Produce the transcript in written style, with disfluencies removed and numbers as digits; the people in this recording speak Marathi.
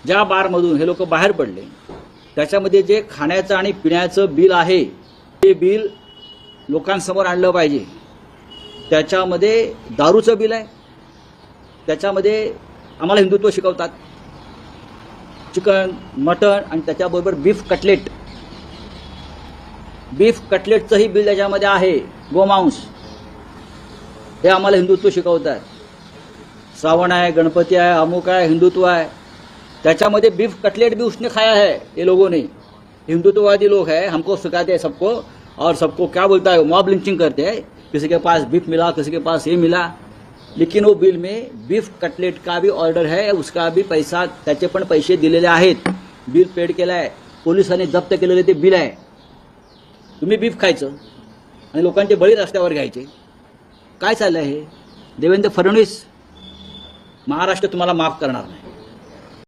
ज्या बारमधून हे लोक बाहेर पडले त्याच्यामध्ये जे खाण्याचं आणि पिण्याचं बिल आहे ते बिल लोकांसमोर आणलं पाहिजे। त्याच्यामध्ये दारूचं बिल आहे, त्याच्यामध्ये आम्हाला हिंदुत्व शिकवतात, चिकन मटण आणि त्याच्याबरोबर बीफ कटलेटचंही बिल त्याच्यामध्ये आहे, गोमांस, हे आम्हाला हिंदुत्व शिकवतात। श्रावण आहे, गणपती आहे, अमुक आहे, हिंदुत्व आहे, त्याच्यामध्ये बीफ कटलेट भी उसने खाया है ये लोगों ने। हिंदुत्ववादी लोग हैं, हमको सिखाते हैं सबको, और सबको क्या बोलता है, मॉब लिंचिंग करते हैं, किसी के पास बीफ मिला, किसी के पास ये मिला, लेकिन वो बिल में बीफ कटलेट का भी ऑर्डर है, उसका भी पैसा, त्याचे पण पैसे दिलेले आहेत, बिल पेड केलं आहे, पोलिसांनी जप्त केलेले ते बिल आहे। तुम्ही बीफ खायचं आणि लोकांचे बळी रस्त्यावर घ्यायचे, काय चाललंय हे? देवेंद्र फडणवीस, महाराष्ट्र तुम्हाला माफ करणार नाही।